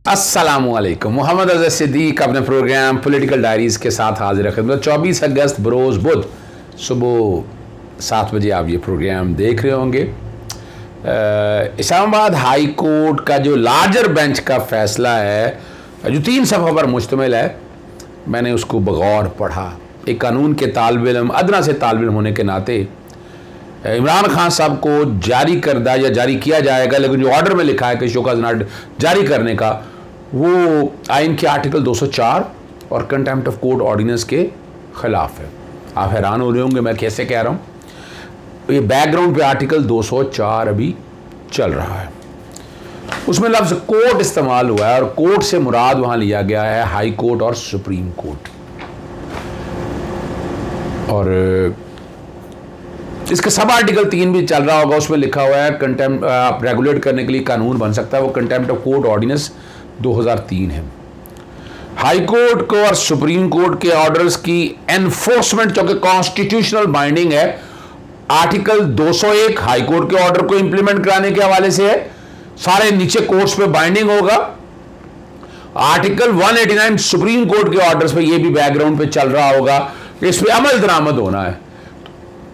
अस्सलामुअलैकुम। मोहम्मद अज़हर सिद्दीक अपने programme political diaries के साथ हाजिर खिदमत। 24 अगस्त बरोज़ बुध सुबह 7 बजे आप ये प्रोग्राम देख रहे होंगे। इस्लामाबाद हाई कोर्ट का जो लार्जर बेंच का फ़ैसला है जो 3 सफ़ा पर मुश्तमिल है, मैंने उसको बगौर पढ़ा। एक कानून के तालिब इल्म, अदना से तालिब इल्म होने के नाते इमरान खान साहब को जारी करदा या जारी किया जाएगा, लेकिन जो ऑर्डर में लिखा है कि शोकॉज़ नोट जारी करने का, वो आइन के आर्टिकल 204 और कंटेम्प्ट ऑफ कोर्ट ऑर्डिनेंस के ख़िलाफ़ है। आप हैरान हो रहे होंगे मैं कैसे कह रहा हूँ। ये बैकग्राउंड पे आर्टिकल 204 अभी चल रहा है, उसमें लफ्ज़ कोर्ट इस्तेमाल हुआ है और कोर्ट से मुराद वहाँ लिया गया है हाई कोर्ट और सुप्रीम कोर्ट। और इसका सब आर्टिकल 3 भी चल रहा होगा, उसमें लिखा हुआ है कंटेम्प्ट आप रेगुलेट करने के लिए कानून बन सकता है, वो कंटेम्प्ट ऑफ कोर्ट ऑर्डिनेंस 2003 है। हाई कोर्ट को और सुप्रीम कोर्ट के ऑर्डर्स की एनफोर्समेंट जो कि कॉन्स्टिट्यूशनल बाइंडिंग है, आर्टिकल 201 हाई कोर्ट के ऑर्डर को इंप्लीमेंट कराने के हवाले से है, सारे नीचे कोर्ट्स पे बाइंडिंग होगा। आर्टिकल 189 सुप्रीम कोर्ट के ऑर्डर्स पे ये भी बैकग्राउंड पे चल रहा होगा, इस पे अमल दरामद होना है।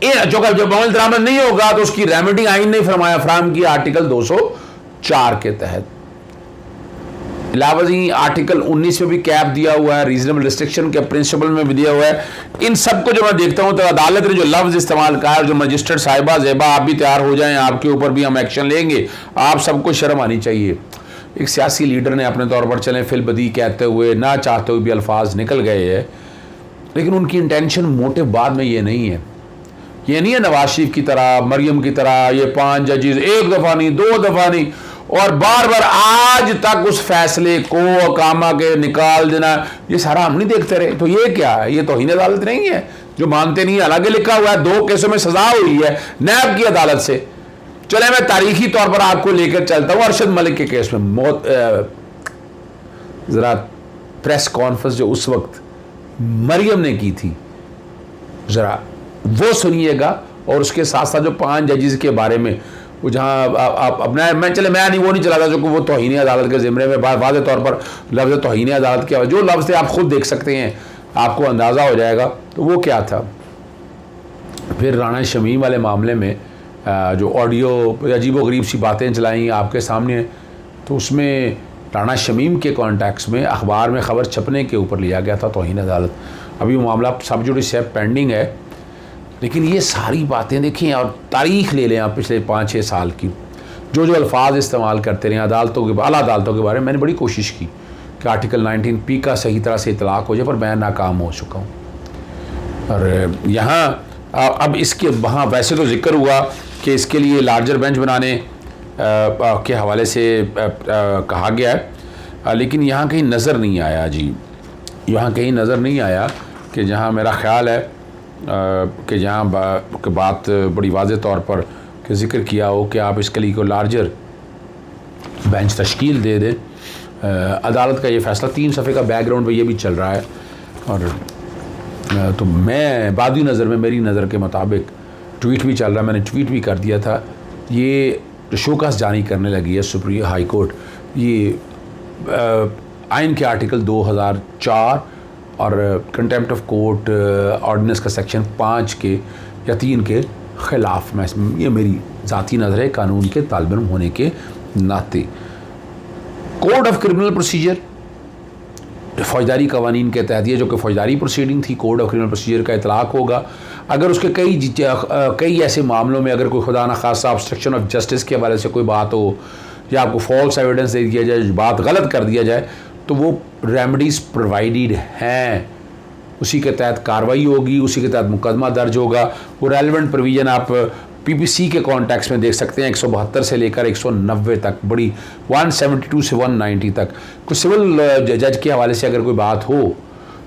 जो जब अमल दरामद नहीं होगा तो उसकी रेमेडी आइन ने फराहम की आर्टिकल 204 के तहत। इलावजी आर्टिकल 19 में भी कैप दिया हुआ है, रीजनेबल रिस्ट्रिक्शन के प्रिंसिपल में भी दिया हुआ है। इन सबको जो मैं देखता हूं तो अदालत ने जो लफ्ज इस्तेमाल कहा है, जो मजिस्ट्रेट साहिबा ज़ेबा आप भी तैयार हो जाएं, आपके ऊपर भी हम एक्शन लेंगे, आप सबको शर्म आनी चाहिए। एक सियासी लीडर ने अपने तौर पर चलें फिलबदी कहते हुए, ना चाहते हुए भी अल्फाज निकल गए हैं, लेकिन उनकी इंटेंशन मोटिव बाद में ये नहीं है। ये नहीं है नवाज शरीफ की तरह, मरियम की तरह, ये 5 जजेस एक दफ़ा नहीं 2 दफ़ा नहीं और बार बार आज तक उस फैसले को अकामा के निकाल देना, ये सारा हम नहीं देखते रहे। तो ये क्या है? ये तौहीन अदालत नहीं है जो मानते नहीं है। अलग लिखा हुआ है 2 केसों में सजा हुई है नैब की अदालत से। चले मैं तारीखी तौर पर आपको लेकर चलता हूँ अरशद मलिक के केस में। मौत ज़रा प्रेस कॉन्फ्रेंस जो उस वक्त मरियम ने की थी, ज़रा वो सुनिएगा। और उसके साथ साथ जो 5 जजेस के बारे में वो जहाँ आप अपना मैं नहीं वो नहीं चलाता जो कि वो तौहीन अदालत के ज़िम्मे में वाज़ेह तौर पर लफ्ज़ तौहीन अदालत के जो लफ्ज़ थे आप खुद देख सकते हैं, आपको अंदाज़ा हो जाएगा। तो वो क्या था। फिर राणा शमीम वाले मामले में जो ऑडियो अजीबोगरीब सी बातें चलाई आपके सामने, तो उसमें राणा शमीम के कॉन्टेक्स्ट में अखबार में ख़बर छपने के ऊपर लिया गया था तौहीन अदालत। अभी वो मामला सब जुडिस पेंडिंग है, लेकिन ये सारी बातें देखें और तारीख ले लें आप पिछले 5-6 साल की, जो अल्फाज इस्तेमाल करते रहे अदालतों के आला अदालतों के बारे में। मैंने बड़ी कोशिश की कि आर्टिकल 19P का सही तरह से इतलाक़ हो जाए, पर मैं नाकाम हो चुका हूँ। और यहाँ अब इसके वहाँ वैसे तो जिक्र हुआ कि इसके लिए लार्जर बेंच बनाने के हवाले से कहा गया है, लेकिन यहाँ कहीं नज़र नहीं आया जी, यहाँ कहीं नज़र नहीं आया कि जहाँ मेरा ख़्याल है कि जहाँ बात बड़ी वाज़ेह तौर पर कि जिक्र किया हो कि आप इसके लिए को लार्जर बेंच तश्कील दे दें। अदालत का ये फ़ैसला 3 सफ़े का बैकग्राउंड पे ये भी चल रहा है। और तो मैं बादी नज़र में मेरी नज़र के मुताबिक ट्वीट भी चल रहा है, मैंने ट्वीट भी कर दिया था, ये शोकॉज़ जारी करने लगी है सुप्रीम हाई कोर्ट, ये आइन के आर्टिकल 2004 और कंटेम्प्ट ऑफ कोर्ट ऑर्डिनेंस का सेक्शन 5 के या 3 के ख़िलाफ़। मैं ये मेरी ज़ाती नज़र है कानून के तालिब इल्म होने के नाते। कोड ऑफ क्रिमिनल प्रोसीजर फ़ौजदारी कवानीन के तहत, ये जो कि फ़ौजदारी प्रोसीडिंग थी, कोड ऑफ क्रिमिनल प्रोसीजर का इतलाक़ होगा अगर उसके कई ऐसे मामलों में अगर कोई खुदा न खासा ऑब्स्ट्रक्शन ऑफ जस्टिस के हवाले से कोई बात हो या आपको फॉल्स एविडेंस दे दिया जाए, बात गलत कर दिया जाए, तो वो रेमेडीज़ प्रोवाइडेड हैं, उसी के तहत कार्रवाई होगी, उसी के तहत मुकदमा दर्ज होगा। वो रेलिवेंट प्रोविज़न आप पीपीसी के कॉन्टेक्स्ट में देख सकते हैं, 172 से लेकर 190 तक, बड़ी 172 से 190 तक। कुछ सिविल जज के हवाले से अगर कोई बात हो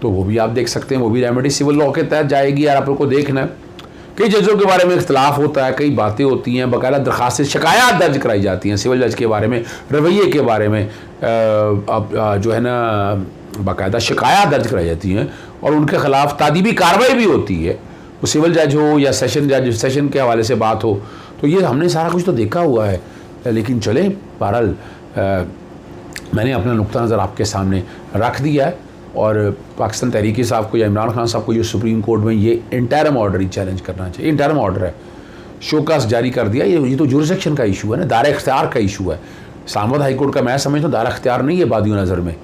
तो वो भी आप देख सकते हैं, वो भी रेमेडी सिविल लॉ के तहत जाएगी। यार आप लोग को देखना है कई जजों के बारे में इख्तलाफ होता है, कई बातें होती हैं, बाकायदा दरखास्त शिकायत दर्ज कराई जाती हैं सिविल जज के बारे में, रवैये के बारे में जो है ना बाकायदा शिकायत दर्ज कराई जाती हैं और उनके ख़िलाफ़ तादीबी कार्रवाई भी होती है, वो सिविल जज हो या सेशन जज, सेशन के हवाले से बात हो। तो ये हमने सारा कुछ तो देखा हुआ है, लेकिन चले बहरहाल मैंने अपना नुक्ता नज़र आपके सामने रख दिया है और पाकिस्तान तहरीक साहब को या इमरान खान साहब को ये सुप्रीम कोर्ट में ये इंटरम ऑर्डर ही चैलेंज करना चाहिए। इंटरम ऑर्डर है, शोकास जारी कर दिया, ये तो जुरिसडिक्शन का इशू है ना, दायरा इख्तियार का इशू है। इस्लामाबाद हाई कोर्ट का मैं समझता हूँ दायरा इख्तियार नहीं है बादियों नज़र में,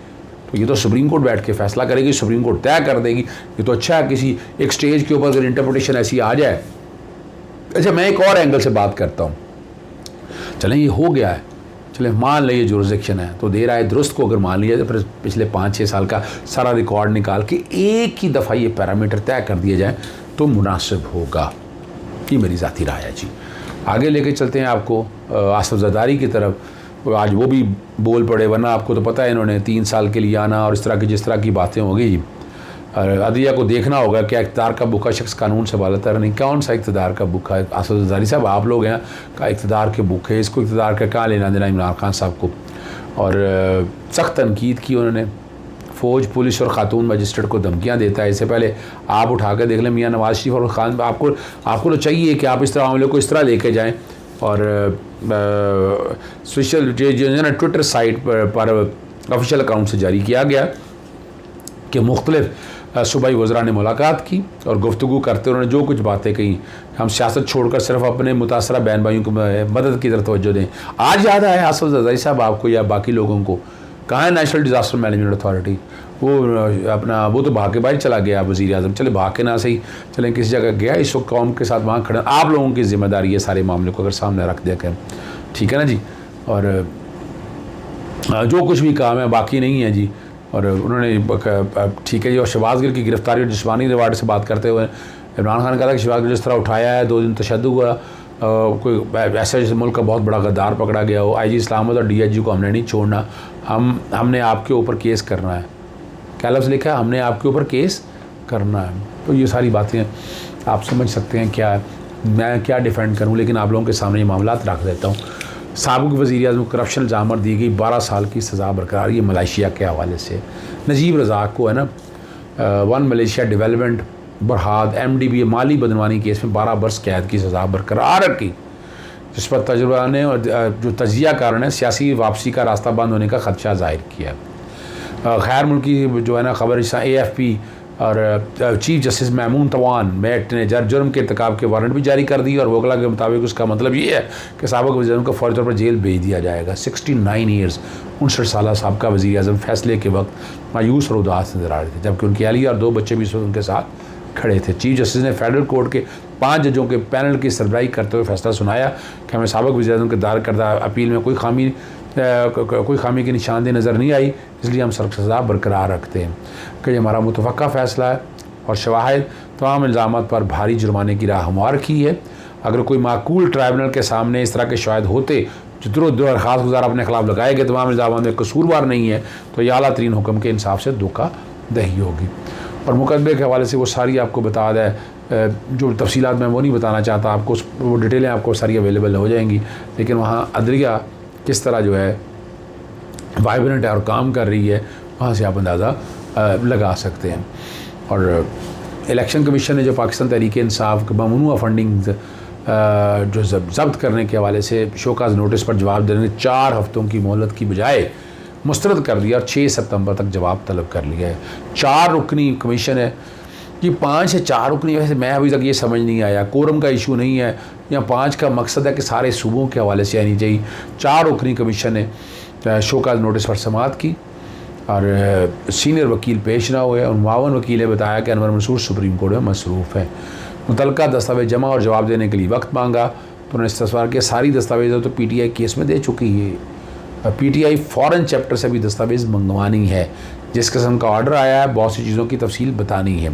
तो ये तो सुप्रीम कोर्ट बैठ के फैसला करेगी, सुप्रीम कोर्ट तय कर देगी। ये तो अच्छा है, किसी एक स्टेज के ऊपर अगर इंटरप्रिटेशन ऐसी आ जाए। अच्छा, मैं एक और एंगल से बात करता हूँ। चलें, ये हो गया है, चले मान लीजिए जुरिसडिक्शन है तो दे रहा है, दुरुस्त को अगर मान लिया तो फिर पिछले 5-6 साल का सारा रिकॉर्ड निकाल के एक ही दफ़ा ये पैरामीटर तय कर दिया जाए तो मुनासिब होगा। ये मेरी ज़ाती राय है जी। आगे लेके चलते हैं आपको आसिफ ज़रदारी की तरफ। आज वो भी बोल पड़े, वरना आपको तो पता है इन्होंने 3 साल के लिए आना और इस तरह की जिस तरह की बातें होगी जी। अदलिया को देखना होगा क्या इक़्तिदार का भूखा शख्स कानून से बालातर नहीं। कौन सा इक़्तिदार का भूखा है? आसिफ ज़रदारी साहब आप लोग हैं का इक़्तिदार के भूखे, इसको इक़्तिदार का क्या लेना देना इमरान खान साहब को। और सख्त तनकीद की उन्होंने। फ़ौज, पुलिस और ख़ातून मजिस्ट्रेट को धमकियाँ देता है। इससे पहले आप उठा कर देख लें मियाँ नवाज़ शरीफ और खान, आपको तो चाहिए कि आप इस तरह मामले को इस तरह लेके जाएँ। और सोशल जो है ना ट्विटर साइट पर ऑफिशियल अकाउंट से जारी किया गया कि मुख्तलिफ सूबाई वज़रा ने मुलाकात की और गुफ्तगू करते उन्होंने जो कुछ बातें कही, हम सियासत छोड़कर सिर्फ अपने मुतासरा बहन भाइयों को मदद की तरफ तवज्जो दें। आज याद आया आसिफ ज़रदारी साहब आपको या बाकी लोगों को, कहाँ है नेशनल डिज़ास्टर मैनेजमेंट अथॉरिटी? वो तो भाग के बाहर चला गया वज़ीर आज़म। चले भाग के ना सही, चलें किसी जगह गया, इस वक्त कौम के साथ वहाँ खड़े। आप लोगों की ज़िम्मेदारी है सारे मामले को अगर सामने रख दिया करें, ठीक है ना जी। और जो कुछ भी काम है बाकी नहीं है जी। और उन्होंने ठीक है जी। और शहबाज गिल की गिरफ्तारी और जिस्मानी रिवार्ड से बात करते हुए इमरान खान कहा था कि शहबाज गिल जिस तरह उठाया है, 2 दिन तशद्दुद हुआ, कोई ऐसा जैसे मुल्क का बहुत बड़ा गद्दार पकड़ा गया हो। IG इस्लामाबाद और DIG को हमने नहीं छोड़ना, हमने आपके ऊपर केस करना है। क्या लफ्ज़ लिखा है? हमने आपके ऊपर केस करना है। तो ये सारी बातें आप समझ सकते हैं क्या मैं क्या डिफेंड करूं, लेकिन आप लोगों के सामने ये मामला रख देता हूं। साबिक़ वज़ीर-ए-आज़म को करप्शन इल्ज़ाम दी गई, 12 साल की सज़ा बरकरार। ये मलेशिया के हवाले से नजीब रज़ाक को है ना, 1 मलेशिया डेवलपमेंट बरहाद MDBA माली बदनवानी केस में 12 बरस कैद की सज़ा बरकरार रखी, जिस पर तजुर्बा ने और जो तजिया कारण है सियासी वापसी का रास्ता बंद होने का खदशा ज़ाहिर किया। खैर मुल्की जो है ना खबर AFP और चीफ जस्टिस महमूद तवान मेट ने जुर्म के इर्तिकाब के वारंट भी जारी कर दी और वकला के मुताबिक उसका मतलब ये है कि साबिक़ वज़ीर-ए-आज़म को फौरी तौर पर जेल भेज दिया जाएगा। 69 ईयर्स 59 साल साहब का वज़ीर-ए-आज़म फैसले के वक्त मायूस और उदास नजर आ रहे थे, जबकि उनकी अहलिया और 2 बच्चे भी उनके साथ खड़े थे। चीफ जस्टिस ने फेडरल कोर्ट के 5 जजों के पैनल की सरबराही करते हुए फैसला सुनाया कि हमें साबिक़ वज़ीर-ए-आज़म के दायर करदा अपील में कोई खामी की निशानदेही नज़र नहीं आई, इसलिए हम सज़ा बरकरार रखते हैं कि ये हमारा मुतवक्का फ़ैसला है और शवाहिद तमाम इल्ज़ामात पर भारी जुर्माने की राह हमवार की है। अगर कोई माकूल ट्राइब्यूनल के सामने इस तरह के शाहिद होते जो दरख्वास्त गुजार अपने खिलाफ लगाए गए तमाम इल्ज़ामात में कसूरवार नहीं है, तो ये आला तरीन हुक्म के इंसाफ से धोखा दही होगी। और मुकदमे के हवाले से वो सारी आपको बता दें, जो तफसीलात मैं वो नहीं बताना चाहता आपको, वो डिटेलें आपको सारी अवेलेबल हो जाएंगी। लेकिन वहाँ अदलिया किस तरह जो है वाइब्रेंट है और काम कर रही है, वहाँ से आप अंदाज़ा लगा सकते हैं। और इलेक्शन कमीशन ने जो पाकिस्तान तहरीक इंसाफ ममनूआ फंडिंग जो जब्त करने के हवाले से शोकाज नोटिस पर जवाब देने 4 हफ्तों की मोहलत की बजाय मुस्तरद कर दिया और 6 सितंबर तक जवाब तलब कर लिया है। 4 रुकनी कमीशन है कि 5 या 4 रुकनी, वैसे मैं अभी तक ये समझ नहीं आया, कोरम का इशू नहीं है या 5 का मकसद है कि सारे सूबों के हवाले से आनी चाहिए। 4 रुकनी कमीशन ने शोकाज नोटिस पर समाअत की और सीनियर वकील पेश ना हुए और मुआवन वकील ने बताया कि अनवर मंसूर सुप्रीम कोर्ट में मसरूफ़ है। मुतलका दस्तावेज जमा और जवाब देने के लिए वक्त मांगा तो उन्होंने इस्तफसार किया। सारी दस्तावेज़ तो PTI केस में दे चुकी है। PTI फ़ॉरेन चैप्टर से भी दस्तावेज़ मंगवानी है। जिस किस्म का ऑर्डर आया है बहुत सी चीज़ों की तफसील बतानी है।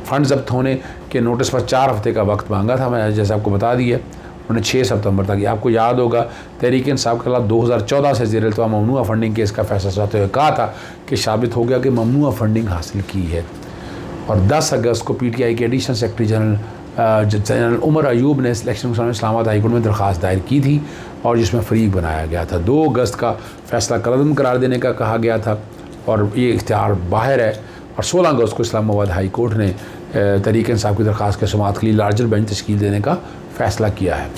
फ़ंड जब्त होने के नोटिस पर 4 हफ्ते का वक्त मांगा था, मैं जैसे आपको बता दिया, उन्होंने 6 सितंबर तक। आपको याद होगा तहरीक इंसाफ के खिलाफ 2014 से ज़ेर इल्तवा ममनूआ फंडिंग केस का फैसला सुनाते हुए कहा था कि साबित हो गया कि ममनूआ फंडिंग हासिल की है। और 10 अगस्त को PTI के additional secretary general Umar Ayub ने election commission Islamabad high court में दरख्वास्त दायर की थी और जिसमें फ़रीक बनाया गया था। 2 अगस्त का फैसला कलअदम करार देने का कहा गया था और ये इख्तियार बाहर है। और 16 अगस्त को इस्लामाबाद हाई कोर्ट ने तहरीक इंसाफ की दरख्वास्त के समाअत के लिए लार्जर बेंच तश्कील देने का फ़ैसला किया है।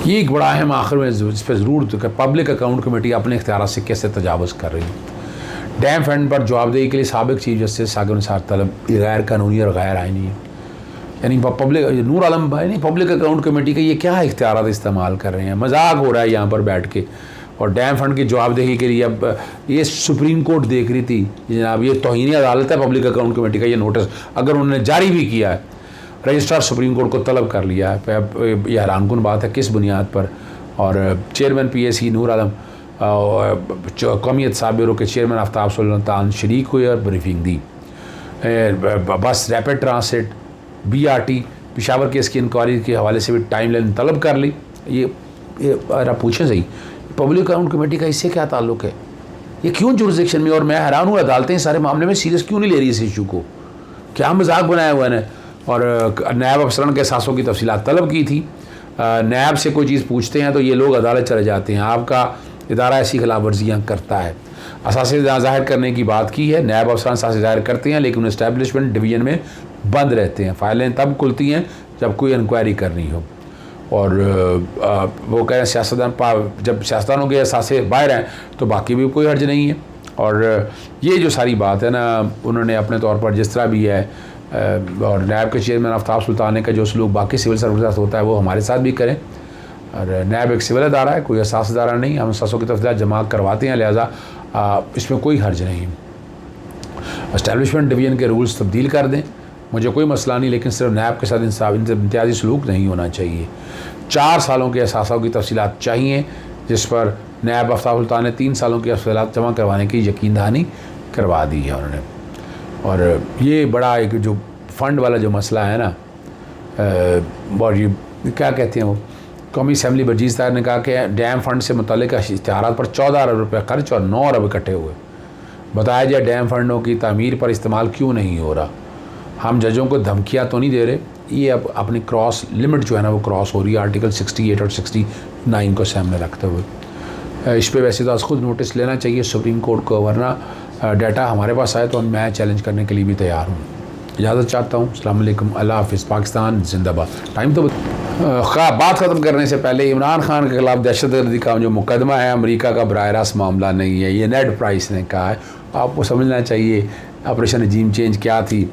ये एक बड़ा अहम आखिर में इस पर ज़रूर कि पब्लिक अकाउंट कमेटी अपने इख्तियार से कैसे तजावज़ कर रही है। डैम फंड पर जवाबदेही के लिए साबिक चीफ जस्टिस साकिब निसार तलब ये गैर कानूनी और गैर आइनी है। यानी पब्लिक नूर आलम भाई नहीं, पब्लिक अकाउंट कमेटी का ये क्या इख्तियारात इस्तेमाल कर रहे हैं, मजाक हो रहा है यहाँ पर बैठ के। और डैम फंड की जवाबदेही के लिए अब ये सुप्रीम कोर्ट देख रही थी जनाब, ये तौहीन अदालत है पब्लिक अकाउंट कमेटी का ये नोटिस अगर उन्होंने जारी भी किया है, रजिस्ट्रार सुप्रीम कोर्ट को तलब कर लिया है। अब ये हैरानकुन बात है किस बुनियाद पर। और चेयरमैन PAC नूर आलम कौमी एहतसाब ब्यूरो के चेयरमैन आफ्ताब सुल्तान शरीक हुए और ब्रीफिंग दी। बस rapid transit BRT Peshawar case की इंक्वायरी के हवाले से भी टाइम लाइन तलब कर ली। ये अगर आप पूछें सही पब्लिक अकाउंट कमेटी का इससे क्या ताल्लुक़ है, ये क्यों जुरिसडिक्शन में। और मैं हैरान हूँ अदालतें सारे मामले में सीरियस क्यों नहीं ले रही इस इशू को, क्या मजाक बनाया हुआ है। और नायब अफसरान के एहसासों की तफसीलात तलब की थी। नायब से कोई चीज़ पूछते हैं तो ये लोग अदालत चले जाते हैं, आपका इदारा ऐसी खिलाफ वर्जियाँ करता है। असासे ज़ाहिर करने की बात की है, नायब अफसरान असासे ज़ाहिर करते हैं लेकिन इस्टेब्लिशमेंट डिवीज़न में बंद रहते हैं। फाइलें तब खुलती हैं जब कोई इंक्वायरी करनी हो। और वो कहें सियासतदान, जब सियासतदानों के असासे बाहर हैं तो बाकी भी कोई हर्ज नहीं है। और ये जो सारी बात है ना, उन्होंने अपने तौर पर जिस तरह भी है और नायब के चेयरमैन आफ्ताब सुल्तान का जो सलूक बाकी सिविल सर्विस के साथ होता है वो हमारे साथ भी करें। और नायब एक सिविल अदारा है, कोई एहसास अदारा नहीं, हम एहसासों की तफसीलात जमा करवाते हैं, लिहाजा इसमें कोई हर्ज नहीं है। इस्टेब्लिशमेंट डिवीज़न के रूल्स तब्दील कर दें, मुझे कोई मसला नहीं, लेकिन सिर्फ नायब के साथ इम्तियाजी सलूक नहीं होना चाहिए। 4 सालों के एहसासों की तफसीलात चाहिए, जिस पर नायब आफ्ताब सुल्तान ने 3 सालों की तफसीलात जमा करवाने की यकीन दहानी करवा दी है उन्होंने। और ये बड़ा एक जो फ़ंड वाला जो मसला है ना, और ये क्या कहते हैं वो कौमी असम्बली बजीज़ तार ने कहा कि डैम फंड से मुतल्लिक़ इश्तिहारात पर 14 अरब रुपये खर्च और 9 अरब इकट्ठे हुए। बताया जाए डैम फंडों की तामीर पर इस्तेमाल क्यों नहीं हो रहा। हम जजों को धमकियाँ तो नहीं दे रहे, ये अब अपनी क्रॉस लिमिट जो है ना वो क्रॉस हो रही है आर्टिकल 68 और 69 को सामने रखते हुए। इस पर वैसे तो आज खुद नोटिस लेना चाहिए सुप्रीम कोर्ट को, वरना डाटा हमारे पास आए तो मैं चैलेंज करने के लिए भी तैयार हूँ। इजाज़त चाहता हूँ। अस्सलाम वालेकुम, अल्लाह हाफ़िज़, पाकिस्तान जिंदाबाद। टाइम तो बात ख़त्म करने से पहले इमरान खान के खिलाफ दहशतगर्दी का जो मुकदमा है अमेरिका का बराह रास्त मामला नहीं है, ये नेड प्राइस ने कहा है। आपको समझना चाहिए ऑपरेशन रजीम चेंज क्या थी।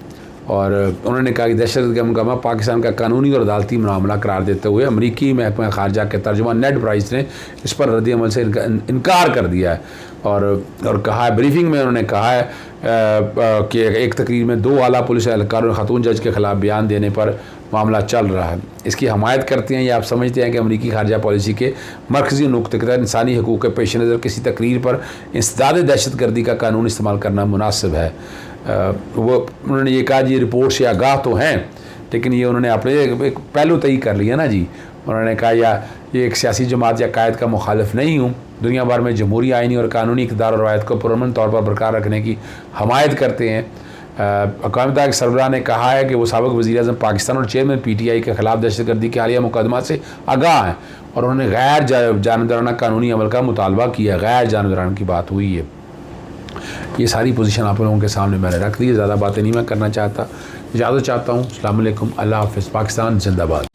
और उन्होंने कहा कि दहशतगर्दी का मुकदमा पाकिस्तान का कानूनी और अदालती मामला करार देते हुए अमरीकी महकमा खारजा के तर्जुमान नेड प्राइस ने इस पर रद्द अमल से इनकार कर दिया है। और कहा है, ब्रीफिंग में उन्होंने कहा है कि एक तकरीर में 2 आला पुलिस एहलकारों ने खातून जज के खिलाफ बयान देने पर मामला चल रहा है, इसकी हमायत करते हैं या आप समझते हैं कि अमरीकी खारजा पॉलिसी के मरकज़ी नुक्ते के तहत इंसानी हकूक़ के पेश नज़र किसी तकरीर पर इंसदाद दहशतगर्दी का कानून इस्तेमाल करना मुनासिब है। वो उन्होंने ये कहा जी रिपोर्ट से आगाह तो हैं, लेकिन ये उन्होंने अपने एक पहलू तय कर लिया ना जी। उन्होंने कहा या ये एक सियासी जमात या कायद का मुखालिफ नहीं हूँ, दुनिया भर में जमहूरी आइनी और कानूनी इक़्तिदार और रवायत को पुरअमन तौर पर बरकरार रखने की हमायत करते हैं। अक़वाम मुत्तहिदा के सरबराह ने कहा है कि वो साबिक़ वज़ीर-ए-आज़म पाकिस्तान और चेयरमैन PTI के ख़िलाफ़ दहशतगर्दी के हालिया मुकदमा से आगाह हैं और उन्होंने गैर जानबदाराना कानूनी अमल का मुतालबा किया। गैर जानबदाराना की बात हुई है। ये सारी पोजीशन आप लोगों के सामने मैंने रख दी है, ज़्यादा बातें नहीं मैं करना चाहता। इजाज़त चाहता हूँ। अस्सलाम वालेकुम, अल्लाह हाफ़िज़, पाकिस्तान जिंदाबाद।